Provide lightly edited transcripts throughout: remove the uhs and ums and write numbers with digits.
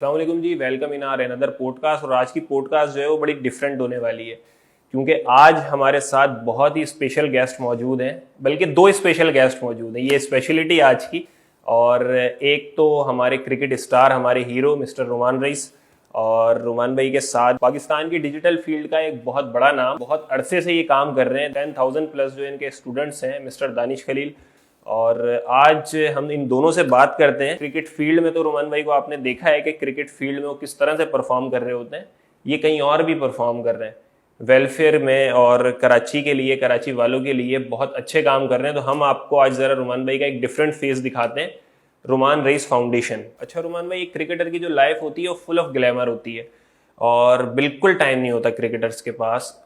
अस्सलाम वालेकुम जी, welcome in our another podcast. और आज की पॉडकास्ट जो है वो बड़ी डिफरेंट होने वाली है क्योंकि आज हमारे साथ बहुत ही स्पेशल गेस्ट मौजूद हैं, बल्कि दो स्पेशल गेस्ट मौजूद हैं। ये स्पेशलिटी आज की। और एक तो हमारे क्रिकेट स्टार, हमारे हीरो मिस्टर रुमान रईस, और रुमान भाई के साथ पाकिस्तान की डिजिटल फील्ड का एक बहुत बड़ा नाम, बहुत अरसे से ये काम कर रहे हैं। 10,000 प्लस जो इनके स्टूडेंट्स हैं, मिस्टर दानिश खलील। और आज हम इन दोनों से बात करते हैं क्रिकेट फील्ड में। तो रोमान भाई को आपने देखा है कि क्रिकेट फील्ड में वो किस तरह से परफॉर्म कर रहे होते हैं, ये कहीं और भी परफॉर्म कर रहे हैं वेलफेयर में, और कराची के लिए, कराची वालों के लिए बहुत अच्छे काम कर रहे हैं। तो हम आपको आज ज़रा रुमान भाई का एक डिफरेंट फेस दिखाते हैं, रुमान रईस फाउंडेशन। अच्छा रुमान भाई, एक क्रिकेटर की जो लाइफ होती है वो फुल ऑफ ग्लैमर होती है और बिल्कुल टाइम नहीं होता क्रिकेटर्स के पास।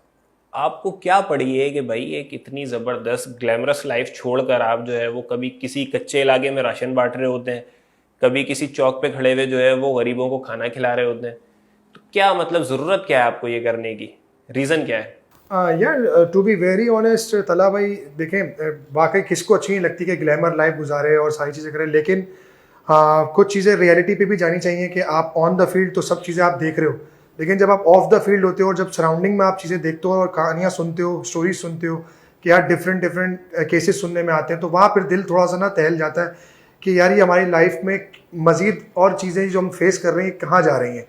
आपको क्या पड़ी है कि भाई एक इतनी ज़बरदस्त ग्लैमरस लाइफ छोड़कर आप जो है वो कभी किसी कच्चे इलाके में राशन बांट रहे होते हैं, कभी किसी चौक पे खड़े हुए जो है वो गरीबों को खाना खिला रहे होते हैं। तो क्या मतलब ज़रूरत क्या है आपको ये करने की, रीज़न क्या है? यार टू बी वेरी ऑनेस्ट तला भाई, देखें वाकई किसको अच्छी नहीं लगती कि ग्लैमर लाइफ गुजारे और सारी चीज़ें करें, लेकिन कुछ चीज़ें रियलिटी पे भी जानी चाहिए कि आप ऑन द फील्ड तो सब चीज़ें आप देख रहे हो, लेकिन जब आप ऑफ द फील्ड होते हो और जब सराउंडिंग में आप चीज़ें देखते हो और कहानियाँ सुनते हो, स्टोरीज सुनते हो कि यार डिफरेंट डिफरेंट केसेस सुनने में आते हैं, तो वहाँ फिर दिल थोड़ा सा ना टहल जाता है कि यार ये हमारी लाइफ में मज़ीद और चीज़ें जो हम फेस कर रहे हैं कहाँ जा रही हैं।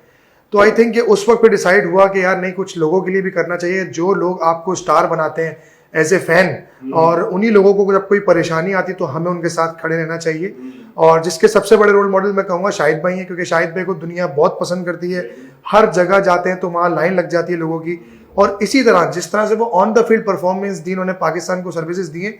तो आई थिंक उस वक्त पे डिसाइड हुआ कि यार नहीं, कुछ लोगों के लिए भी करना चाहिए जो लोग आपको स्टार बनाते हैं एज ए फैन, और उन्हीं लोगों को जब कोई परेशानी आती तो हमें उनके साथ खड़े रहना चाहिए। और जिसके सबसे बड़े रोल मॉडल मैं कहूँगा शाहिद भाई हैं, क्योंकि शाहिद भाई को दुनिया बहुत पसंद करती है। हर जगह जाते हैं तो वहाँ लाइन लग जाती है लोगों की। और इसी तरह जिस तरह से वो ऑन द फील्ड परफॉर्मेंस दी, उन्होंने पाकिस्तान को सर्विसेज दी हैं,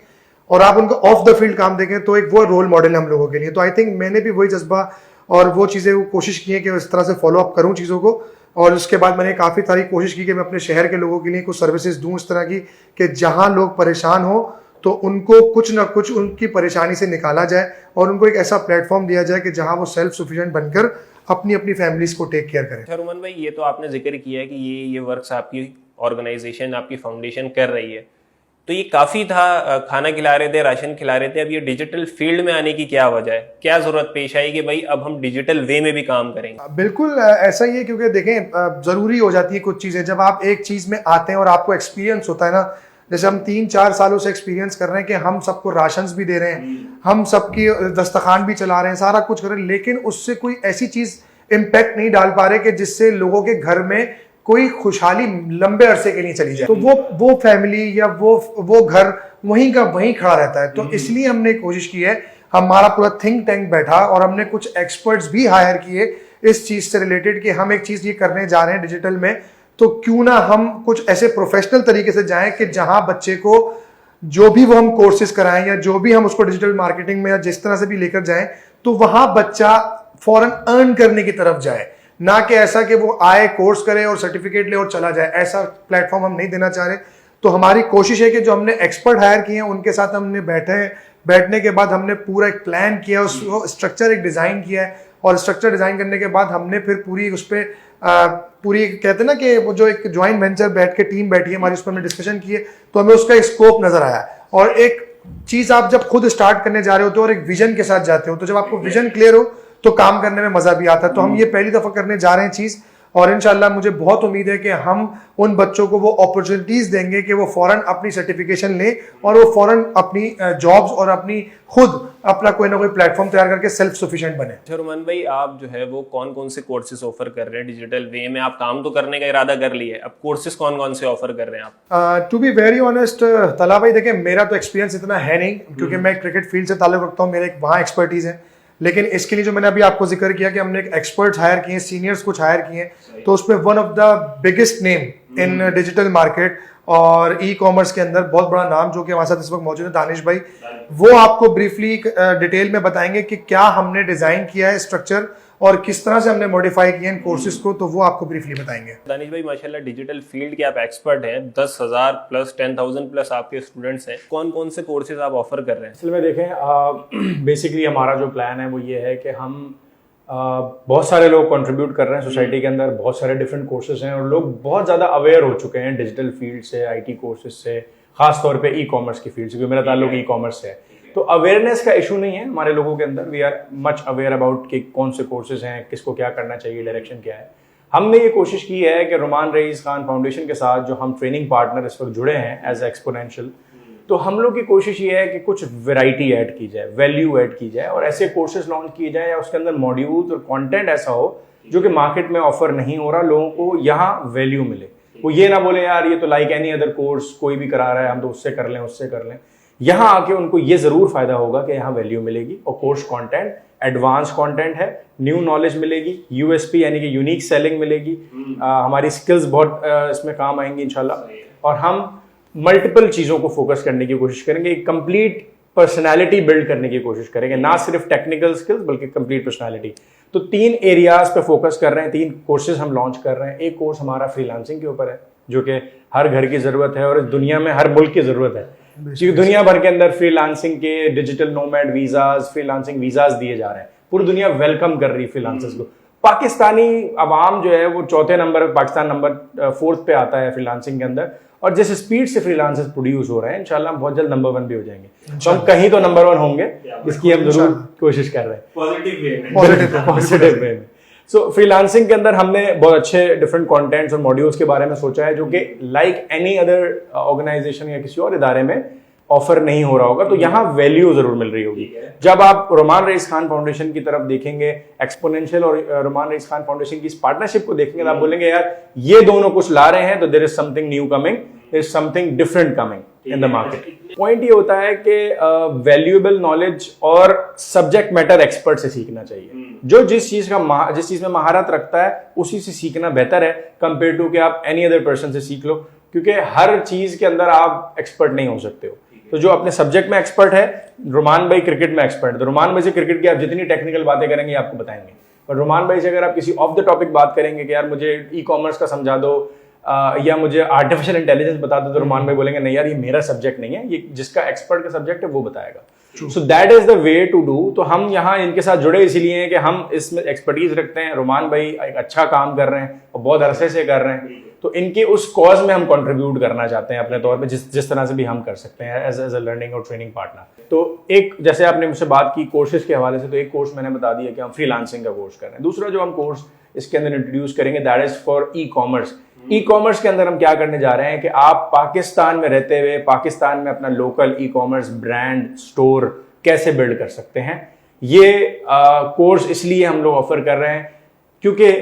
और आप उनका ऑफ द फील्ड काम देखें तो एक वो रोल मॉडल है हम लोगों के लिए। तो आई थिंक मैंने भी वही जज्बा और वो चीज़ें कोशिश की है कि इस तरह से फॉलो अप करूँ चीज़ों को। और उसके बाद मैंने काफ़ी सारी कोशिश की कि मैं अपने शहर के लोगों के लिए कुछ सर्विसेज दूं इस तरह की कि जहां लोग परेशान हो तो उनको कुछ ना कुछ उनकी परेशानी से निकाला जाए और उनको एक ऐसा प्लेटफॉर्म दिया जाए कि जहां वो सेल्फ सफिशिएंट बनकर अपनी अपनी फैमिलीज को टेक केयर करें। अच्छा रुमान भाई, ये तो आपने जिक्र किया है कि ये वर्क्स आपकी ऑर्गेनाइजेशन, आपकी फाउंडेशन कर रही है, तो ये काफ़ी था, खाना खिला रहे थे, राशन खिला रहे थे। अब ये डिजिटल फील्ड में आने की क्या वजह है, क्या ज़रूरत पेश आई कि भाई अब हम डिजिटल वे में भी काम करेंगे? बिल्कुल ऐसा ही है, क्योंकि देखें ज़रूरी हो जाती है कुछ चीज़ें जब आप एक चीज़ में आते हैं और आपको एक्सपीरियंस होता है ना। जैसे हम 3-4 सालों से एक्सपीरियंस कर रहे हैं कि हम सबको राशंस भी दे रहे हैं, हम सबकी दस्तखान भी चला रहे हैं, सारा कुछ कर रहे हैं, लेकिन उससे कोई ऐसी चीज़ इम्पैक्ट नहीं डाल पा रहे कि जिससे लोगों के घर में कोई खुशहाली लंबे अरसे के लिए चली जाए। तो वो फैमिली या वो घर वहीं का वहीं खड़ा रहता है। तो इसलिए हमने कोशिश की है, हमारा पूरा थिंक टैंक बैठा और हमने कुछ एक्सपर्ट्स भी हायर किए इस चीज से रिलेटेड कि हम एक चीज ये करने जा रहे हैं डिजिटल में, तो क्यों ना हम कुछ ऐसे प्रोफेशनल तरीके से जाएं कि जहां बच्चे को जो भी वो हम कोर्सेज कराएं या जो भी हम उसको डिजिटल मार्केटिंग में या जिस तरह से भी लेकर जाएं, तो वहां बच्चा फौरन अर्न करने की तरफ जाए, ना कि ऐसा कि वो आए, कोर्स करे और सर्टिफिकेट ले और चला जाए। ऐसा प्लेटफॉर्म हम नहीं देना चाह रहे। तो हमारी कोशिश है कि जो हमने एक्सपर्ट हायर किए हैं उनके साथ हमने बैठने के बाद हमने पूरा एक प्लान किया, उस स्ट्रक्चर एक डिज़ाइन किया है, और स्ट्रक्चर डिज़ाइन करने के बाद हमने फिर पूरी उस पर पूरी कहते हैं ना कि वो जो एक ज्वाइंट वेंचर बैठ के टीम बैठी है हमारी, उस पर हमने डिस्कशन किए, तो हमें उसका एक स्कोप नजर आया। और एक चीज़ आप जब खुद स्टार्ट करने जा रहे हो तो और एक विजन के साथ जाते हो, तो जब आपको विजन क्लियर हो तो काम करने में मजा भी आता है। तो हम ये पहली दफा करने जा रहे हैं चीज, और इंशाल्लाह मुझे बहुत उम्मीद है कि हम उन बच्चों को वो अपॉर्चुनिटीज देंगे कि वो फौरन अपनी सर्टिफिकेशन लें और वो फौरन अपनी जॉब्स और अपनी खुद अपना कोई ना कोई प्लेटफॉर्म तैयार करके सेल्फ सफिशिएंट बने। अच्छा रुमान भाई, आप जो है वो कौन कौन से कोर्सेज ऑफर कर रहे हैं डिजिटल वे में? आप काम तो करने का इरादा कर लिए, अब कोर्सेज कौन कौन से ऑफर कर रहे हैं आप? टू बी वेरी ऑनेस्ट तला भाई, देखिए मेरा तो एक्सपीरियंस इतना है नहीं, क्योंकि मैं क्रिकेट फील्ड से ताल्लुक रखता हूँ, मेरे वहाँ एक्सपर्टीज है। लेकिन इसके लिए जो मैंने अभी आपको जिक्र किया कि हमने एक एक्सपर्ट्स हायर किए, सीनियर्स कुछ हायर किए, तो उसमें one of the biggest name in digital market और ई कॉमर्स के अंदर बहुत बड़ा नाम जो कि हमारे साथ इस वक्त मौजूद है, दानिश भाई, वो आपको ब्रीफली डिटेल में बताएंगे कि क्या हमने डिजाइन किया है स्ट्रक्चर और किस तरह से हमने मॉडिफाई किए हैं कोर्सेज को, तो वो आपको ब्रीफली बताएंगे। दानिश भाई, माशाल्लाह डिजिटल फील्ड के आप एक्सपर्ट हैं, 10,000 प्लस 10,000 प्लस आपके स्टूडेंट्स हैं, कौन कौन से कोर्सेज आप ऑफर कर रहे हैं? असल में देखें, बेसिकली हमारा जो प्लान है वो ये है कि हम बहुत सारे लोग कंट्रीब्यूट कर रहे हैं सोसाइटी के अंदर, बहुत सारे डिफरेंट कोर्सेज हैं और लोग बहुत ज़्यादा अवेयर हो चुके हैं डिजिटल फील्ड से, IT कोर्सेज से, खास तौर पे ई कॉमर्स की फील्ड से, क्योंकि मेरा ताल्लुक ई कॉमर्स से है। तो अवेयरनेस का इशू नहीं है हमारे लोगों के अंदर, we are much aware about कि कौन से कोर्सेज हैं, किसको क्या करना चाहिए, डायरेक्शन क्या है। हमने ये कोशिश की है कि रुमान रईस खान फाउंडेशन के साथ जो हम ट्रेनिंग पार्टनर इस वक्त जुड़े हैं एज एक्सपोनेंशियल, तो हम लोग की कोशिश ये है कि कुछ वैरायटी ऐड की जाए, वैल्यू ऐड की जाए और ऐसे कोर्सेज लॉन्च किए जाए या उसके अंदर मॉड्यूल्स और कंटेंट ऐसा हो जो कि मार्केट में ऑफर नहीं हो रहा, लोगों को यहाँ वैल्यू मिले। वो ये ना बोले यार ये तो लाइक एनी अदर कोर्स कोई भी करा रहा है, हम तो उससे कर लें उससे कर लें। यहाँ आके उनको ये जरूर फायदा होगा कि यहाँ वैल्यू मिलेगी और कोर्स कंटेंट एडवांस कंटेंट है, न्यू नॉलेज मिलेगी, यूएसपी यानी कि यूनिक सेलिंग मिलेगी, हमारी स्किल्स बहुत इसमें काम आएंगी इंशाल्लाह। और हम मल्टीपल चीज़ों को फोकस करने की कोशिश करेंगे, एक कंप्लीट पर्सनालिटी बिल्ड करने की कोशिश करेंगे, ना सिर्फ टेक्निकल स्किल्स बल्कि कंप्लीट पर्सनालिटी। तो 3 एरियाज पे फोकस कर रहे हैं, 3 कोर्सेज हम लॉन्च कर रहे हैं। एक कोर्स हमारा फ्रीलांसिंग के ऊपर है जो कि हर घर की जरूरत है और इस दुनिया में हर मुल्क की जरूरत है, क्योंकि दुनिया भर के अंदर फ्रीलांसिंग के digital nomad visas, freelancing visas दिए जा रहे हैं, पूरी दुनिया वेलकम कर रही है फ्रीलांसर्स को। पाकिस्तानी अवाम जो है वो 4थे नंबर, पाकिस्तान नंबर 4th पे आता है फ्रीलांसिंग के अंदर, और जिस स्पीड से फ्रीलांसर्स प्रोड्यूस हो रहे हैं इंशाल्लाह हम बहुत जल्द नंबर 1 भी हो जाएंगे। तो हम कहीं तो नंबर 1 होंगे, इसकी हम जरूर कोशिश कर रहे हैं पॉजिटिव वे में। सो फ्रीलांसिंग के अंदर हमने बहुत अच्छे डिफरेंट कंटेंट्स और मॉड्यूल्स के बारे में सोचा है जो कि लाइक एनी अदर ऑर्गेनाइजेशन या किसी और इदारे में ऑफर नहीं हो रहा होगा, तो यहाँ वैल्यू जरूर मिल रही होगी। जब आप रुमान रईस खान फाउंडेशन की तरफ देखेंगे, एक्सपोनेंशियल और रुमान रईस खान फाउंडेशन की इस पार्टनरशिप को देखेंगे तो आप बोलेंगे यार ये दोनों कुछ ला रहे हैं, तो there is something new coming, there is something different coming in the market. Point ये होता है कि वैल्यूएबल नॉलेज और सब्जेक्ट मैटर एक्सपर्ट से सीखना चाहिए। जो जिस चीज में महारत रखता है उसी से सीखना बेहतर है कंपेयर टू कि आप एनी अदर पर्सन से सीख लो, क्योंकि हर चीज के अंदर आप एक्सपर्ट नहीं हो सकते हो। तो जो अपने सब्जेक्ट में एक्सपर्ट है, रुमान भाई क्रिकेट में एक्सपर्ट है, तो रुमान भाई से क्रिकेट की आप जितनी टेक्निकल बातें करेंगे आपको बताएंगे। और रुमान भाई से अगर आप किसी ऑफ द टॉपिक बात करेंगे कि यार मुझे ई कॉमर्स का समझा दो या मुझे आर्टिफिशियल इंटेलिजेंस बता दो, तो रुमान भाई बोलेंगे नहीं यार ये मेरा सब्जेक्ट नहीं है, ये जिसका एक्सपर्ट का सब्जेक्ट है वो बताएगा। So that is the way to do. तो हम यहाँ इनके साथ जुड़े इसीलिए हैं कि हम इसमें एक्सपर्टीज रखते हैं। रुमान भाई एक अच्छा काम कर रहे हैं और बहुत अरसे से कर रहे हैं, तो इनके उस कॉज में हम कंट्रीब्यूट करना चाहते हैं अपने तौर पे, जिस तरह से भी हम कर सकते हैं एज अ लर्निंग और ट्रेनिंग पार्टनर। तो एक जैसे आपने मुझसे बात की कोर्सेज के हवाले से, तो एक कोर्स मैंने बता दिया कि हम फ्रीलांसिंग का कोर्स कर रहे हैं। दूसरा जो हम कोर्स इसके अंदर इंट्रोड्यूस करेंगे that is for e commerce. E commerce के अंदर हम क्या करने जा रहे हैं कि आप पाकिस्तान में रहते हुए पाकिस्तान में अपना local e commerce brand store कैसे बिल्ड कर सकते हैं। ये कोर्स इसलिए हम लोग ऑफर कर रहे हैं क्योंकि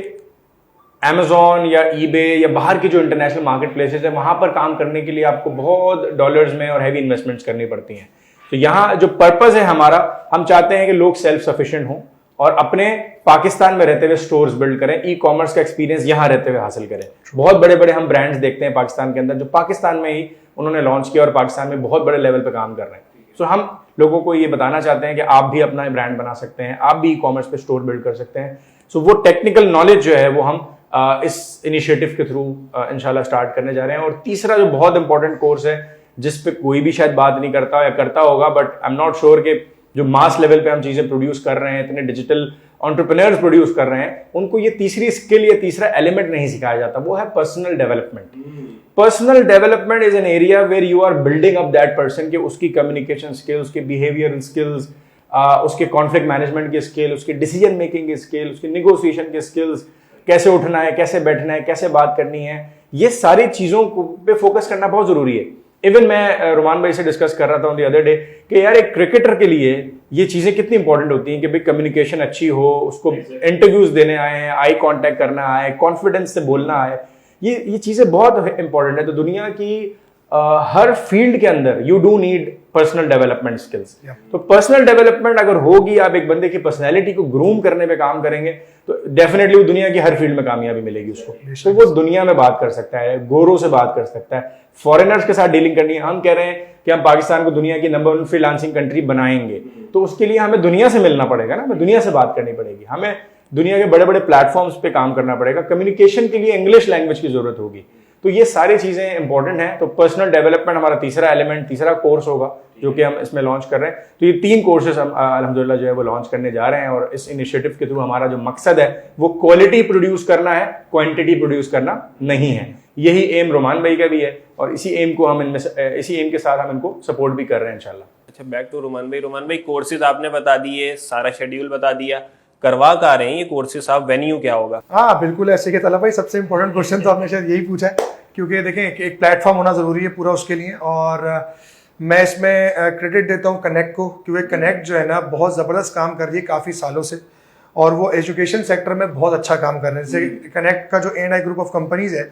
Amazon या eBay या बाहर की जो इंटरनेशनल मार्केट प्लेसेज है वहां पर काम करने के लिए आपको बहुत डॉलर्स में और हैवी इन्वेस्टमेंट्स करनी पड़ती हैं। तो यहाँ जो पर्पस है हमारा, हम चाहते हैं कि लोग सेल्फ सफिशिएंट हों और अपने पाकिस्तान में रहते हुए स्टोर्स बिल्ड करें, ई कॉमर्स का एक्सपीरियंस यहाँ रहते हुए हासिल करें। बहुत बड़े बड़े हम ब्रांड्स देखते हैं पाकिस्तान के अंदर जो पाकिस्तान में ही उन्होंने लॉन्च किया और पाकिस्तान में बहुत बड़े लेवल पर काम कर रहे हैं। सो हम लोगों को ये बताना चाहते हैं कि आप भी अपना ब्रांड बना सकते हैं, आप भी ई कॉमर्स पे स्टोर बिल्ड कर सकते हैं। सो वो टेक्निकल नॉलेज जो है वो हम इस इनिशिएटिव के थ्रू इंशाल्लाह स्टार्ट करने जा रहे हैं। और तीसरा जो बहुत इंपॉर्टेंट कोर्स है जिस पे कोई भी शायद बात नहीं करता या करता होगा, but I am not sure कि जो मास लेवल पे हम चीजें प्रोड्यूस कर रहे हैं, इतने डिजिटल एंटरप्रेन्योर्स प्रोड्यूस कर रहे हैं, उनको ये तीसरी स्किल या तीसरा एलिमेंट नहीं सिखाया जाता, वो है personal development. Personal development is an area where you are building up that person के उसकी कम्युनिकेशन स्किल्स, उसके बिहेवियरल स्किल्स, उसके कॉन्फ्लिक्ट मैनेजमेंट की स्किल, उसके डिसीजन मेकिंग की स्किल, उसकी निगोसिएशन की स्किल्स, कैसे उठना है, कैसे बैठना है, कैसे बात करनी है, ये सारी चीजों पे फोकस करना बहुत जरूरी है। इवन मैं रुमान भाई से डिस्कस कर रहा था ऑन द अदर डे कि यार एक क्रिकेटर के लिए ये चीजें कितनी इंपॉर्टेंट होती हैं कि भाई कम्युनिकेशन अच्छी हो, उसको इंटरव्यूज देने आए हैं, आई कांटेक्ट करना आए, कॉन्फिडेंस से बोलना आए, ये चीजें बहुत इंपॉर्टेंट है। तो दुनिया की हर फील्ड के अंदर you do need personal development skills. तो पर्सनल डेवलपमेंट अगर होगी, आप एक बंदे की पर्सनैलिटी को ग्रूम करने पे काम करेंगे, तो डेफिनेटली वो दुनिया की हर फील्ड में कामयाबी मिलेगी उसको। तो वो दुनिया में बात कर सकता है, गोरों से बात कर सकता है, फॉरेनर्स के साथ डीलिंग करनी है। हम कह रहे हैं कि हम पाकिस्तान को दुनिया की नंबर 1 फ्रीलांसिंग कंट्री बनाएंगे, तो उसके लिए हमें दुनिया से मिलना पड़ेगा ना, हमें दुनिया से बात करनी पड़ेगी, हमें दुनिया के बड़े बड़े प्लेटफॉर्म्स पे काम करना पड़ेगा, कम्युनिकेशन के लिए इंग्लिश लैंग्वेज की जरूरत होगी। तो ये सारी चीजें इंपॉर्टेंट हैं। तो पर्सनल डेवलपमेंट हमारा तीसरा एलिमेंट, तीसरा कोर्स होगा जो कि हम इसमें लॉन्च कर रहे हैं। तो ये 3 कोर्सेज हम अल्हम्दुलिल्लाह जो है वो लॉन्च करने जा रहे हैं। और इस इनिशिएटिव के थ्रू हमारा जो मकसद है वो क्वालिटी प्रोड्यूस करना है, क्वांटिटी प्रोड्यूस करना नहीं है। यही एम रुमान भाई का भी है और इसी एम को हम इसी एम के साथ हम इनको सपोर्ट भी कर रहे हैं इंशाल्लाह। अच्छा, बैक टू रुमान भाई। रुमान भाई, कोर्सेज आपने बता दिए, सारा शेड्यूल बता दिया, करवा कहाँ रहे हैं ये कोर्सेज आप, वेन्यू क्या होगा? हाँ बिल्कुल ऐसे के तलब भाई, सबसे इंपॉर्टेंट क्वेश्चन तो आपने शायद यही पूछा है, क्योंकि देखें एक प्लेटफॉर्म होना ज़रूरी है पूरा उसके लिए। और मैं इसमें क्रेडिट देता हूँ कनेक्ट को, क्योंकि कनेक्ट जो है ना बहुत ज़बरदस्त काम कर रही है काफ़ी सालों से, और वो एजुकेशन सेक्टर में बहुत अच्छा काम कर रहे हैं। जैसे कनेक्ट का जो A&I ग्रुप ऑफ कंपनीज है,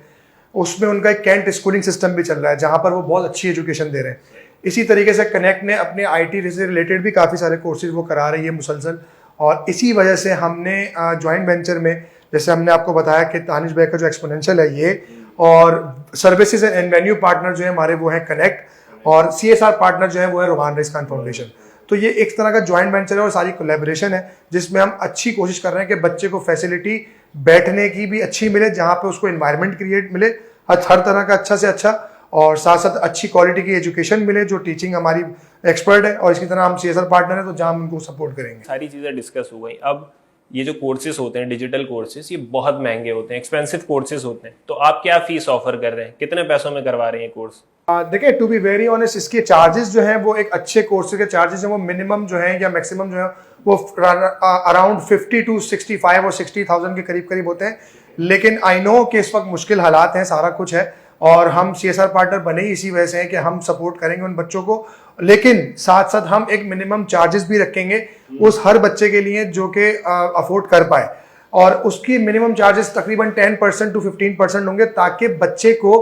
उसमें उनका एक कैंट स्कूलिंग सिस्टम भी चल रहा है, जहाँ पर वो बहुत अच्छी एजुकेशन दे रहे हैं। इसी तरीके से कनेक्ट ने अपने IT से रिलेटेड भी काफ़ी सारे कोर्सेज वो करा रही है मुसलसल, और इसी वजह से हमने जॉइंट वेंचर में, जैसे हमने आपको बताया कि दानिश भाई का जो एक्सपोनेंशियल है ये, और सर्विसेज एंड वेन्यू पार्टनर जो है हमारे वो हैं कनेक्ट, और CSR पार्टनर जो है वो है रुमान रईस खान फाउंडेशन। तो ये एक तरह का जॉइंट वेंचर है और सारी कोलैबोरेशन है, जिसमें हम अच्छी कोशिश कर रहे हैं कि बच्चे को फैसिलिटी बैठने की भी अच्छी मिले, जहाँ पे उसको एनवायरनमेंट क्रिएट मिले हर तरह का अच्छा से अच्छा, और साथ साथ अच्छी क्वालिटी की एजुकेशन मिले, जो टीचिंग हमारी एक्सपर्ट है, और इसकी तरह हम CSR पार्टनर है, तो जहाँ हम उनको सपोर्ट करेंगे। सारी चीज़ें डिस्कस हो गई। अब ये जो कोर्सेज होते हैं, डिजिटल कोर्सेज, ये बहुत महंगे होते हैं, एक्सपेंसिव कोर्सेज होते हैं, तो आप क्या फीस ऑफर कर रहे हैं, कितने पैसों में करवा रहे हैं कोर्स? देखिए टू बी वेरी ऑनेस्ट, इसके चार्जेस जो हैं वो एक अच्छे कोर्स के चार्जेस हैं, वो मिनिमम जो है या मैक्सिमम जो है वो अराउंड 50 to 65 और 60,000 के करीब करीब होते हैं। लेकिन आई नो कि इस वक्त मुश्किल हालात हैं, सारा कुछ है, और हम CSR पार्टनर बने ही इसी वजह से हैं कि हम सपोर्ट करेंगे उन बच्चों को, लेकिन साथ साथ हम एक मिनिमम चार्जेस भी रखेंगे उस हर बच्चे के लिए जो कि अफोर्ड कर पाए, और उसकी मिनिमम चार्जेस तकरीबन 10% to 15% होंगे, ताकि बच्चे को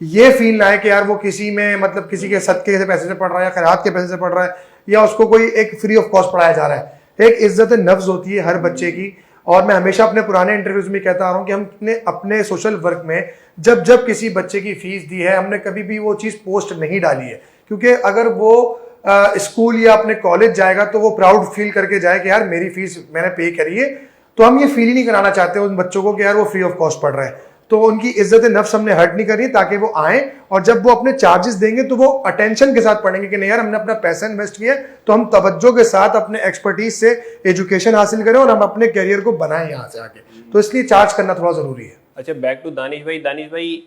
ये फील ना है कि यार वो किसी में मतलब किसी के सदके से पैसे से पढ़ रहा है या खैरात के पैसे से पढ़ रहा है, या उसको कोई एक फ्री ऑफ कॉस्ट पढ़ाया जा रहा है। एक इज्जत नफ्स होती है हर बच्चे की, और मैं हमेशा अपने पुराने इंटरव्यूज में कहता आ रहा हूँ कि हमने अपने सोशल वर्क में जब जब किसी बच्चे की फीस दी है, हमने कभी भी वो चीज़ पोस्ट नहीं डाली है, क्योंकि अगर वो स्कूल या अपने कॉलेज जाएगा तो वो प्राउड फील करके जाए कि यार मेरी फीस मैंने पे करी है। तो हम ये फील ही नहीं कराना चाहते उन बच्चों को कि यार वो फ्री ऑफ कॉस्ट पढ़ रहा है, तो उनकी इज्जत नफ्स हमने हर्ट नहीं करनी, ताकि वो आए और जब वो अपने चार्जेस देंगे तो वो अटेंशन के साथ पढ़ेंगे कि नहीं यार हमने अपना पैसा इन्वेस्ट किया, तो हम तवज्जो के साथ अपने एक्सपर्टीज से एजुकेशन हासिल करें और हम अपने करियर को बनाएं यहाँ से आगे, तो इसलिए चार्ज करना थोड़ा जरूरी है। अच्छा, बैक टू दानिश भाई। दानिश भाई,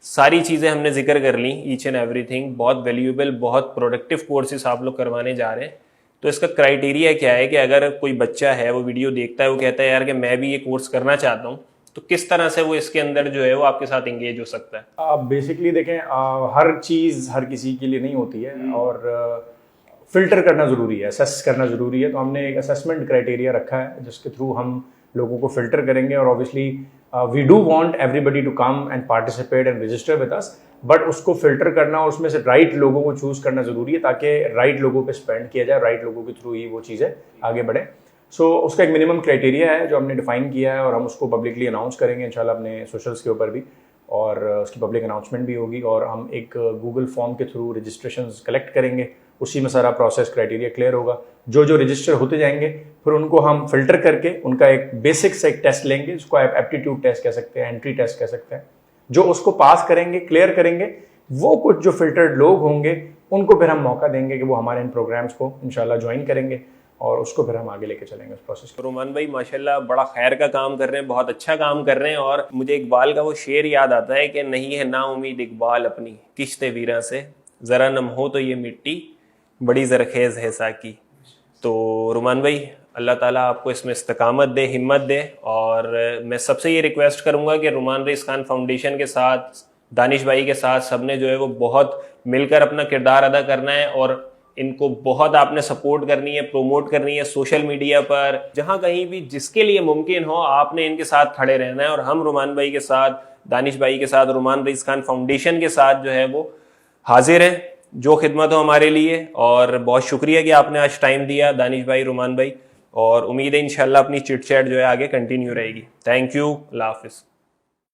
सारी चीज़ें हमने जिक्र कर ली, ईच एंड एवरीथिंग, बहुत वैल्यूएबल, बहुत प्रोडक्टिव कोर्सेज आप लोग करवाने जा रहे हैं, तो इसका क्राइटेरिया क्या है कि अगर कोई बच्चा है वो वीडियो देखता है, वो कहता है यार कि मैं भी ये कोर्स करना चाहता हूँ, तो किस तरह से वो इसके अंदर जो है वो आपके साथ एंगेज हो सकता है? आप बेसिकली देखें, हर चीज़ हर किसी के लिए नहीं होती है, और फिल्टर करना ज़रूरी है, असेस करना ज़रूरी है। तो हमने एक असेसमेंट क्राइटेरिया रखा है जिसके थ्रू हम लोगों को फिल्टर करेंगे, और obviously we do want everybody to come and participate and register with us, but उसको फिल्टर करना और उसमें से राइट लोगों को चूज़ करना ज़रूरी है, ताकि राइट लोगों पे स्पेंड किया जाए, राइट लोगों के थ्रू ही वो चीज़ें आगे बढ़े। सो उसका एक मिनिमम क्राइटेरिया है जो हमने डिफाइन किया है, और हम उसको पब्लिकली अनाउंस करेंगे इंशाल्लाह अपने सोशल्स के ऊपर भी, और उसकी पब्लिक अनाउंसमेंट भी होगी, और हम एक गूगल फॉर्म के थ्रू रजिस्ट्रेशंस कलेक्ट करेंगे, उसी में सारा प्रोसेस क्राइटेरिया क्लियर होगा। जो जो रजिस्टर होते जाएंगे फिर उनको हम फिल्टर करके उनका एक बेसिक से एक टेस्ट लेंगे, जिसको आप एप्टीट्यूड टेस्ट कह सकते हैं, एंट्री टेस्ट कह सकते हैं। जो उसको पास करेंगे, क्लियर करेंगे, वो कुछ जो फिल्टर्ड लोग होंगे उनको फिर हम मौका देंगे कि वो हमारे इन प्रोग्राम्स को इंशाल्लाह ज्वाइन करेंगे, और उसको फिर हम आगे लेके चलेंगे उस प्रोसेस को। रुमान भाई माशाल्लाह बड़ा खैर का काम कर रहे हैं, बहुत अच्छा काम कर रहे हैं, और मुझे इकबाल का वो शेर याद आता है कि नहीं है ना उम्मीद इकबाल अपनी किश्ते वीरा से, ज़रा नम हो तो ये मिट्टी बड़ी ज़रखेज़ है साकी। तो रुमान भाई, अल्लाह ताला आपको इसमें इस्तकामत दे, हिम्मत दे, और मैं सबसे ये रिक्वेस्ट करूँगा कि रुमान रईस खान फाउंडेशन के साथ, दानिश भाई के साथ सबने जो है वो बहुत मिलकर अपना किरदार अदा करना है, और इनको बहुत आपने सपोर्ट करनी है, प्रोमोट करनी है सोशल मीडिया पर, जहां कहीं भी जिसके लिए मुमकिन हो आपने इनके साथ खड़े रहना है। और हम रुमान भाई के साथ, दानिश भाई के साथ, रुमान रईस खान फाउंडेशन के साथ जो है वो हाजिर हैं, जो खिदमत हो हमारे लिए। और बहुत शुक्रिया कि आपने आज टाइम दिया दानिश भाई, रुमान भाई, और उम्मीद है इंशाल्लाह अपनी चिट चैट जो है आगे कंटिन्यू रहेगी। थैंक यू, अल्लाह हाफिज़।